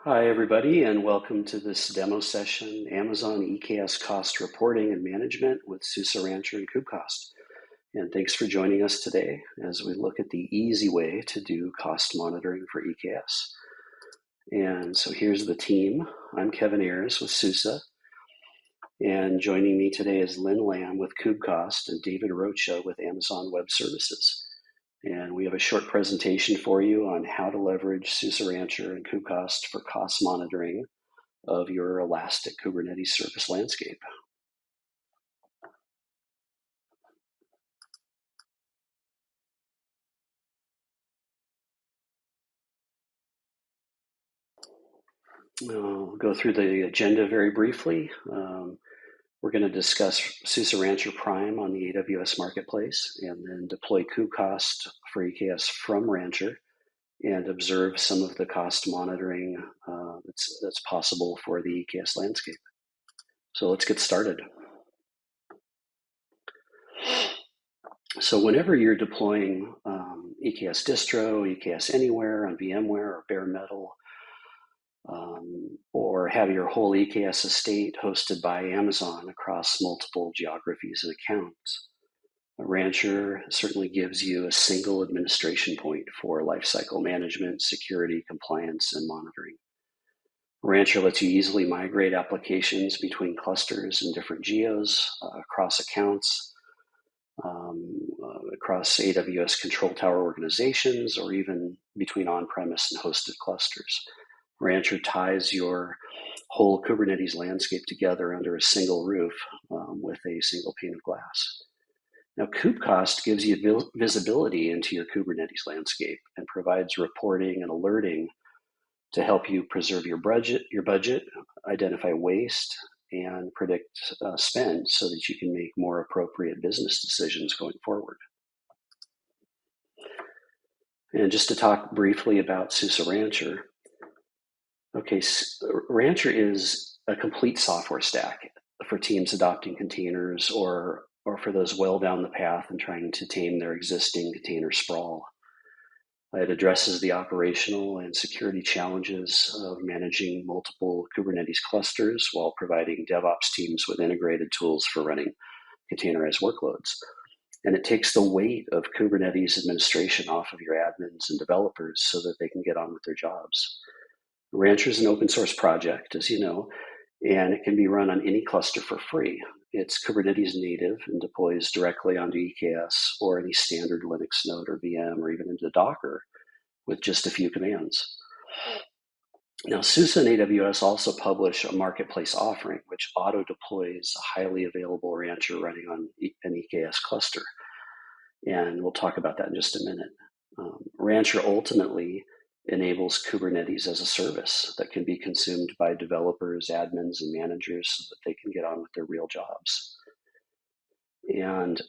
Hi, everybody, and welcome to this demo session, Amazon EKS Cost Reporting and Management with SUSE Rancher and Kubecost. And thanks for joining us today as we look at the easy way to do cost monitoring for EKS. And so here's the team. I'm Kevin Ayers with SUSE, and joining me today is Lynn Lamb with Kubecost and David Rocha with Amazon Web Services. And we have a short presentation for you on how to leverage SUSE Rancher and Kubecost for cost monitoring of your elastic Kubernetes service landscape. I'll go through the agenda very briefly. We're going to discuss SUSE Rancher Prime on the AWS Marketplace and then deploy Kubecost for EKS from Rancher and observe some of the cost monitoring that's possible for the EKS landscape. So let's get started. So whenever you're deploying EKS distro, EKS anywhere on VMware or bare metal, or have your whole EKS estate hosted by Amazon across multiple geographies and accounts, Rancher certainly gives you a single administration point for lifecycle management, security, compliance, and monitoring. Rancher lets you easily migrate applications between clusters and different geos, across accounts, across AWS control tower organizations, or even between on-premise and hosted clusters. Rancher ties your whole Kubernetes landscape together under a single roof with a single pane of glass. Now, Kubecost gives you visibility into your Kubernetes landscape and provides reporting and alerting to help you preserve your budget, identify waste, and predict spend so that you can make more appropriate business decisions going forward. And just to talk briefly about SUSE Rancher, okay, Rancher is a complete software stack for teams adopting containers or for those well down the path and trying to tame their existing container sprawl. It addresses the operational and security challenges of managing multiple Kubernetes clusters while providing DevOps teams with integrated tools for running containerized workloads. And it takes the weight of Kubernetes administration off of your admins and developers so that they can get on with their jobs. Rancher is an open source project, as you know, and it can be run on any cluster for free. It's Kubernetes native and deploys directly onto EKS or any standard Linux node or VM or even into Docker with just a few commands. Now, SUSE and AWS also publish a marketplace offering which auto-deploys a highly available Rancher running on an EKS cluster. And we'll talk about that in just a minute. Rancher ultimately enables Kubernetes as a service that can be consumed by developers, admins, and managers so that they can get on with their real jobs. And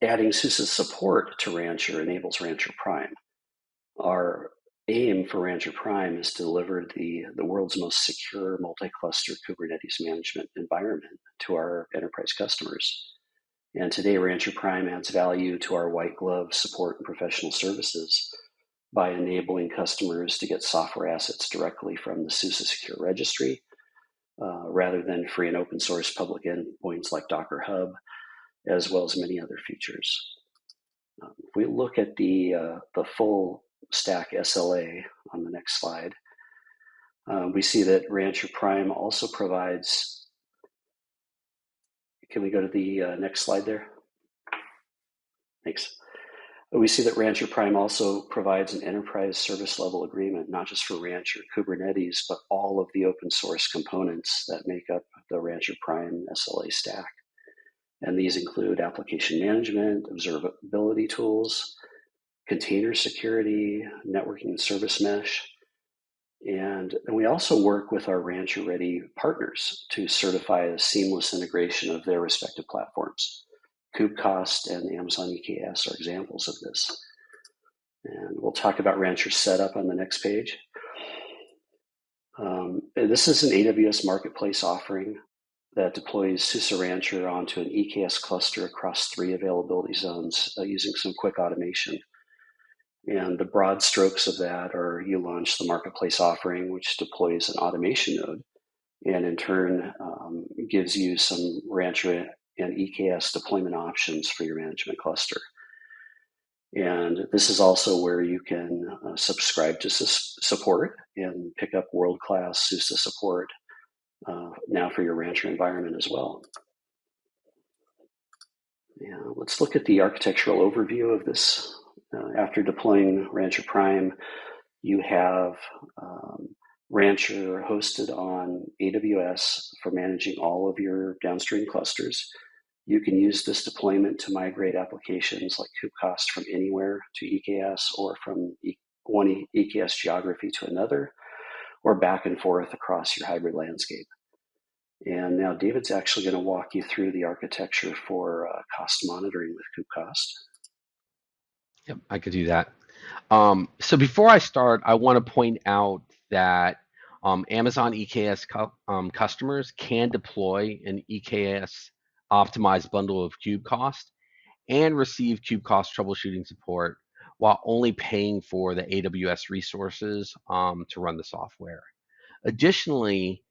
adding SUSE's support to Rancher enables Rancher Prime. Our aim for Rancher Prime is to deliver the world's most secure multi-cluster Kubernetes management environment to our enterprise customers. And today, Rancher Prime adds value to our white glove support and professional services by enabling customers to get software assets directly from the SUSE Secure Registry, rather than free and open source public endpoints like Docker Hub, as well as many other features. If we look at the full stack SLA on the next slide, we see that Rancher Prime also provides, can we go to the next slide there? Thanks. We see that Rancher Prime also provides an enterprise service level agreement, not just for Rancher Kubernetes, but all of the open source components that make up the Rancher Prime SLA stack. And these include application management, observability tools, container security, networking and service mesh. And we also work with our Rancher Ready partners to certify a seamless integration of their respective platforms. Kubecost and Amazon EKS are examples of this. And we'll talk about Rancher setup on the next page. This is an AWS Marketplace offering that deploys SUSE Rancher onto an EKS cluster across 3 availability zones using some quick automation. And the broad strokes of that are you launch the marketplace offering, which deploys an automation node, and in turn gives you some Rancher and EKS deployment options for your management cluster. And this is also where you can subscribe to support and pick up world-class SUSE support now for your Rancher environment as well. Yeah, let's look at the architectural overview of this. After deploying Rancher Prime, you have Rancher hosted on AWS for managing all of your downstream clusters. You can use this deployment to migrate applications like Kubecost from anywhere to EKS or from one EKS geography to another, or back and forth across your hybrid landscape. And now David's actually going to walk you through the architecture for cost monitoring with Kubecost. Yep, I could do that. So before I start, I want to point out that Amazon EKS customers can deploy an EKS optimized bundle of Kubecost and receive Kubecost troubleshooting support while only paying for the AWS resources to run the software. Additionally,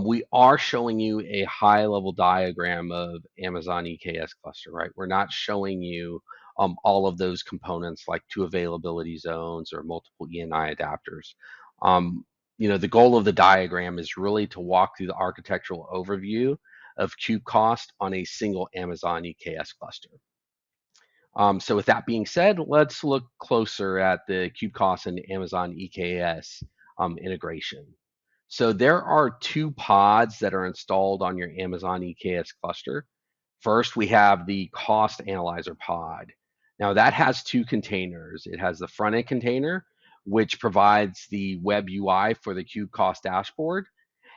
we are showing you a high-level diagram of Amazon EKS cluster, right? We're not showing you all of those components like two availability zones or multiple ENI adapters. The goal of the diagram is really to walk through the architectural overview of Kubecost on a single Amazon EKS cluster. So with that being said, let's look closer at the Kubecost and Amazon EKS integration. So there are two pods that are installed on your Amazon EKS cluster. First, we have the cost analyzer pod. Now that has two containers. It has the front end container, which provides the web UI for the Kubecost dashboard.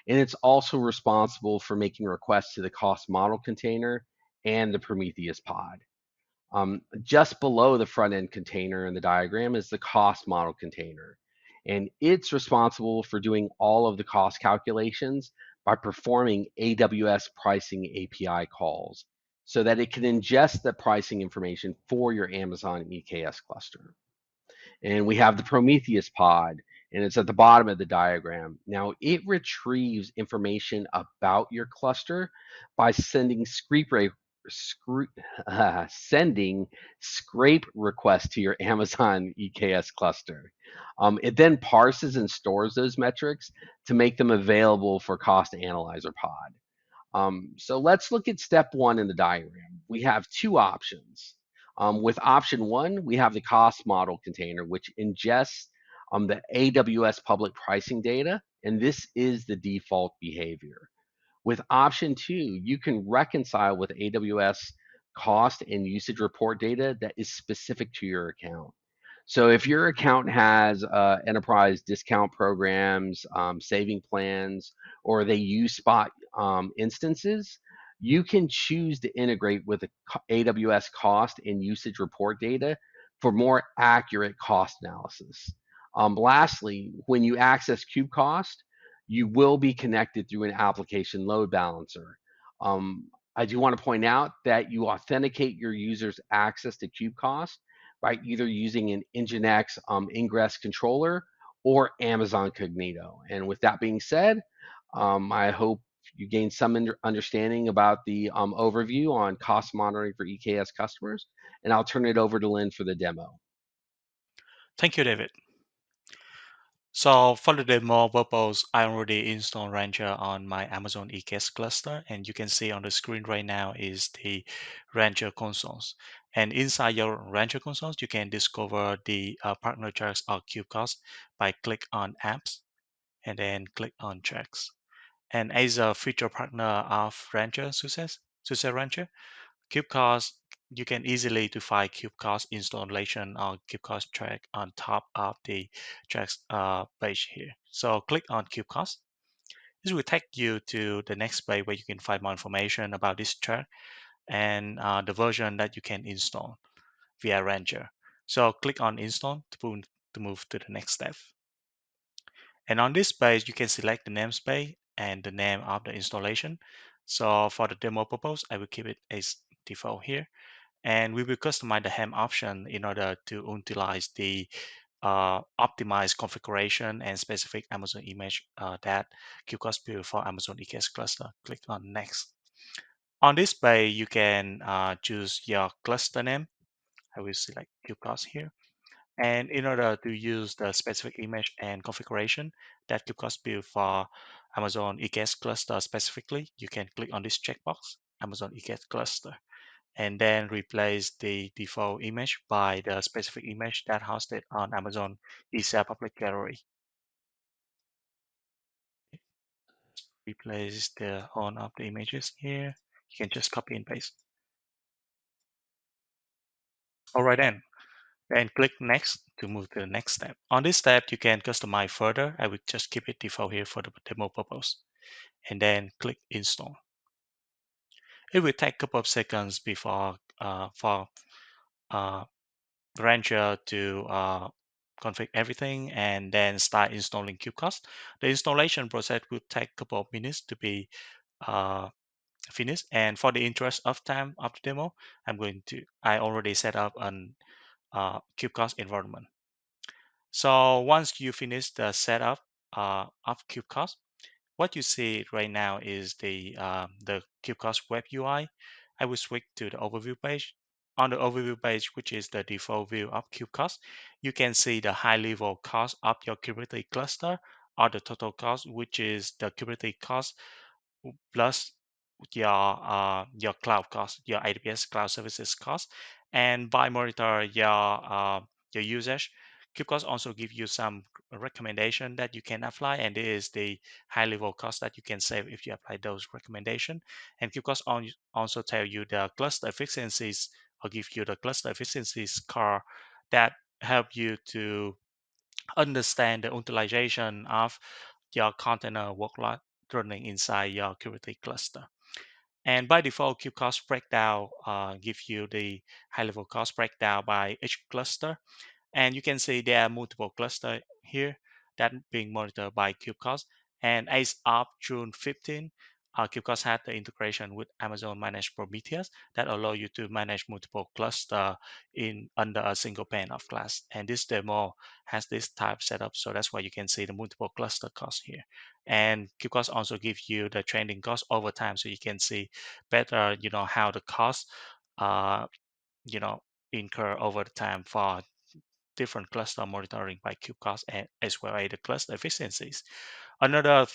And it's also responsible for making requests to the cost model container and the Prometheus pod. Just below the front end container in the diagram is the cost model container. And it's responsible for doing all of the cost calculations by performing AWS pricing API calls so that it can ingest the pricing information for your Amazon EKS cluster. And we have the Prometheus pod, and it's at the bottom of the diagram. Now, it retrieves information about your cluster by sending sending scrape requests to your Amazon EKS cluster. It then parses and stores those metrics to make them available for Cost Analyzer Pod. So let's look at step one in the diagram. We have two options. With option one, we have the cost model container, which ingests the AWS public pricing data, and this is the default behavior. With option two, you can reconcile with AWS cost and usage report data that is specific to your account. So if your account has enterprise discount programs, saving plans, or they use spot instances, you can choose to integrate with the AWS cost and usage report data for more accurate cost analysis. Lastly, when you access KubeCost, you will be connected through an application load balancer. I do want to point out that you authenticate your users' access to KubeCost by either using an Nginx ingress controller or Amazon Cognito. And with that being said, I hope you gained some understanding about the overview on cost monitoring for EKS customers. And I'll turn it over to Lynn for the demo. Thank you, David. So for the demo purpose, I already installed Rancher on my Amazon EKS cluster, and you can see on the screen right now is the Rancher consoles. And inside your Rancher consoles, you can discover the partner tracks or Kubecost by click on Apps and then click on Tracks. And as a feature partner of Rancher SUSE Rancher, Kubecost, you can easily to find Kubecost installation or Kubecost track on top of the tracks page here. So click on Kubecost. This will take you to the next page where you can find more information about this track and the version that you can install via Rancher. So click on install to move to the next step. And on this page, you can select the namespace and the name of the installation. So for the demo purpose, I will keep it as default here. And we will customize the hem option in order to utilize the optimized configuration and specific Amazon image that Kubecost built for Amazon EKS cluster. Click on next. On this page, you can choose your cluster name. I will select Kubecost here. And in order to use the specific image and configuration that Kubecost built for Amazon EKS cluster specifically, you can click on this checkbox, Amazon EKS cluster, and then replace the default image by the specific image that hosted on Amazon ESA Public Gallery. Replace the one of the images here. You can just copy and paste. All right then click next to move to the next step. On this step, you can customize further. I will just keep it default here for the demo purpose. And then click install. It will take a couple of seconds before for uh, Rancher to configure everything and then start installing Kubecost. The installation process will take a couple of minutes to be uh, finished. And for the interest of time of the demo, I already set up an Kubecost environment. So once you finish the setup of Kubecost, what you see right now is the Kubecost web UI. I will switch to the overview page. On the overview page, which is the default view of Kubecost, you can see the high-level cost of your Kubernetes cluster or the total cost, which is the Kubernetes cost plus your cloud cost, your AWS cloud services cost, and by monitor your usage. Kubecost also give you some recommendation that you can apply, and this is the high level cost that you can save if you apply those recommendation. And Kubecost also tell you the cluster efficiencies or give you the cluster efficiencies score that help you to understand the utilization of your container workload running inside your Kubernetes cluster. And by default, Kubecost breakdown gives you the high-level cost breakdown by each cluster. And you can see there are multiple clusters here that being monitored by Kubecost. And as of June 15, Kubecost had the integration with Amazon Managed Prometheus that allow you to manage multiple cluster in under a single pane of glass. And this demo has this type setup, so that's why you can see the multiple cluster cost here. And Kubecost also gives you the trending cost over time, so you can see better, how the cost, uh, you know, incur over the time for different cluster monitoring by Kubecost and as well as the cluster efficiencies. Another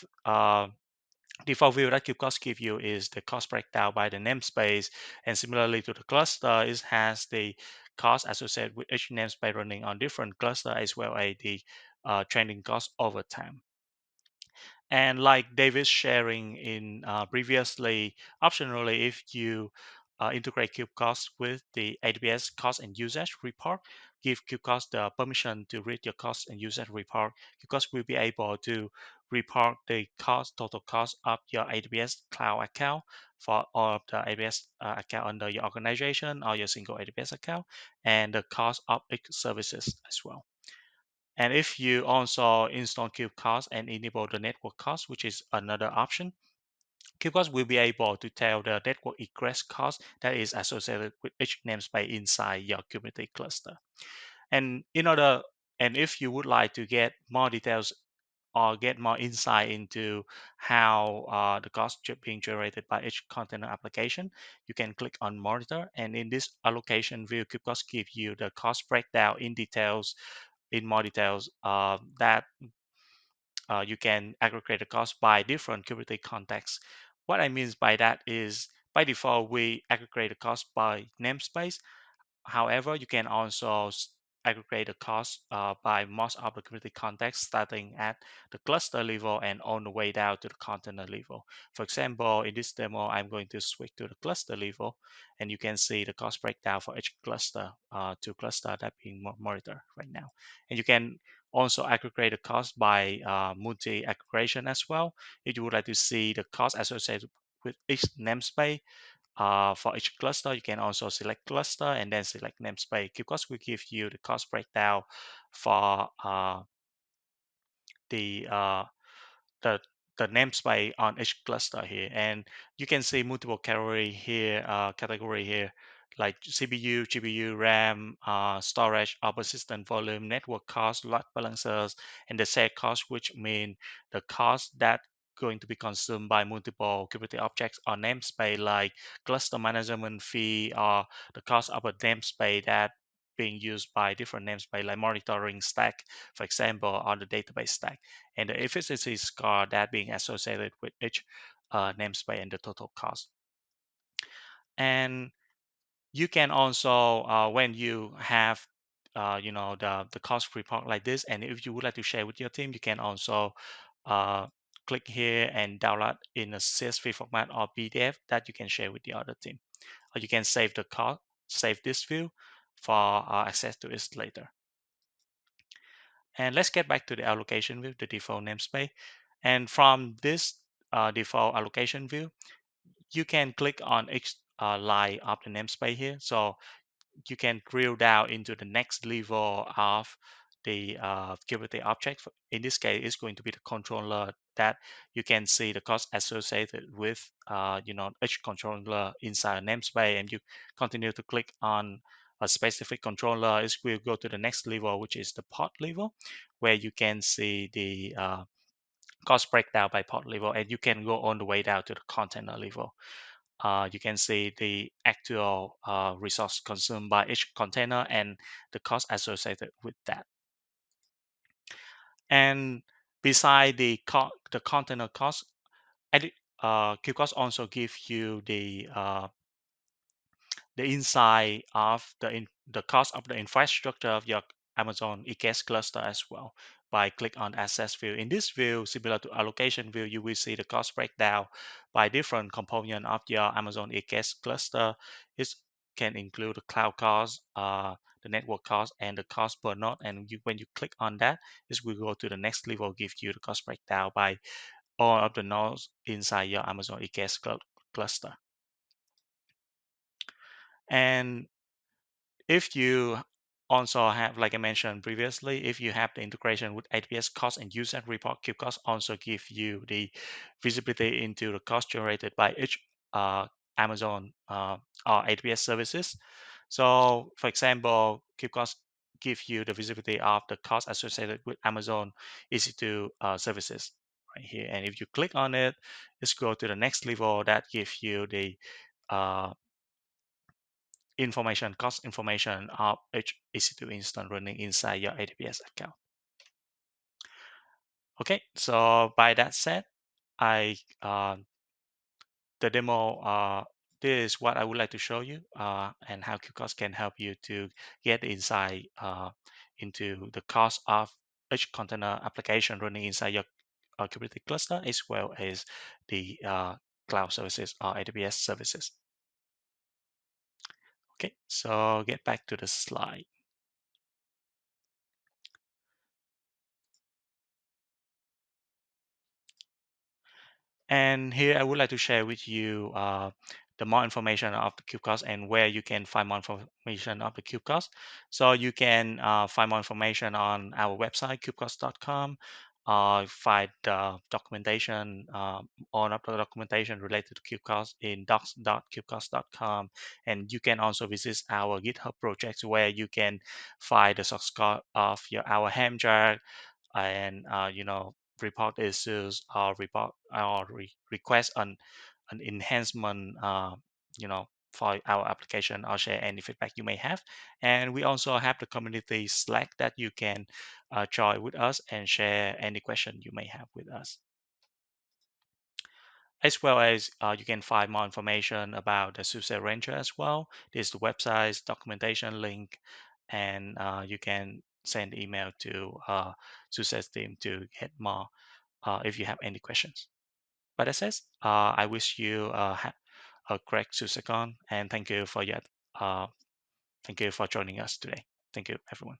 default view that Kubecost give you is the cost breakdown by the namespace, and similarly to the cluster, it has the cost associated with each namespace running on different cluster as well as the trending cost over time. And like David's sharing in previously, optionally, if you integrate Kubecost with the AWS cost and usage report, give Kubecost the permission to read your cost and usage report. Kubecost will be able to report the total cost of your AWS cloud account for all of the AWS account under your organization or your single AWS account, and the cost of each services as well. And if you also install Kubecost and enable the network cost, which is another option, Kubecost will be able to tell the network egress cost that is associated with each namespace inside your Kubernetes cluster. And and if you would like to get more details or get more insight into how the cost being generated by each container application, you can click on monitor. And in this allocation view, Kubecost give you the cost breakdown in more details that you can aggregate the cost by different Kubernetes contexts. What I mean by that is by default, we aggregate the cost by namespace. However, you can also aggregate the cost by most of the community context, starting at the cluster level and on the way down to the container level. For example, in this demo, I'm going to switch to the cluster level, and you can see the cost breakdown for each cluster to cluster that being monitored right now. And you can also aggregate the cost by multi-aggregation as well. If you would like to see the cost associated with each namespace, for each cluster, you can also select cluster and then select namespace. Kubecost will give you the cost breakdown for the uh, the the namespace on each cluster here, and you can see multiple category here. like CPU, GPU, RAM, storage, persistent volume, network cost, load balancers, and the shared cost, which mean the cost that going to be consumed by multiple Kubernetes objects or namespace, like cluster management fee, or the cost of a namespace that being used by different namespace, like monitoring stack, for example, or the database stack, and the efficiency score that being associated with each namespace and the total cost. And you can also, when you have the cost report like this, and if you would like to share with your team, you can also uh, click here and download in a CSV format or PDF that you can share with the other team, or you can save the cost, save this view for access to it later. And let's get back to the allocation view, the default namespace. And from this default allocation view, you can click on each line of the namespace here. So you can drill down into the next level of the Kubernetes object. In this case, it's going to be the controller that you can see the cost associated with each controller inside a namespace, and you continue to click on a specific controller. It will go to the next level, which is the pod level, where you can see the cost breakdown by pod level, and you can go all the way down to the container level. You can see the actual resource consumed by each container and the cost associated with that. And beside the container cost, Kubecost also gives you the insight of the cost of the infrastructure of your Amazon EKS cluster as well by click on access view. In this view, similar to allocation view, you will see the cost breakdown by different component of your Amazon EKS cluster. It can include the cloud cost, the network cost, and the cost per node. And when you click on that, this will go to the next level, give you the cost breakdown by all of the nodes inside your Amazon EKS cluster. And if you also have, like I mentioned previously, if you have the integration with AWS cost and user report, Kubecost also give you the visibility into the cost generated by each Amazon or AWS services. So, for example, Kubecost give you the visibility of the cost associated with Amazon EC2 services right here. And if you click on it, let's go to the next level that gives you the uh, cost information of each EC2 instance running inside your AWS account. Okay, so by that said, I the demo this is what I would like to show you and how Kubecost can help you to get insight into the cost of each container application running inside your Kubernetes cluster, as well as the cloud services or AWS services. Okay, so get back to the slide. And here I would like to share with you the more information of the Kubecost and where you can find more information of the Kubecost. So you can find more information on our website, kubecost.com. Find documentation, all of the documentation related to Kubecost in docs.kubecost.com. And you can also visit our GitHub projects where you can find the source code of our ham jar and report issues or request an enhancement for our application or share any feedback you may have. And we also have the community Slack that you can join with us and share any question you may have with us, as well as you can find more information about the SUSE Ranger as well. This is the website's documentation link, and you can send email to SUSE's team to get more if you have any questions. But that says, I wish you a great SUSECon, and thank you for joining us today. Thank you, everyone.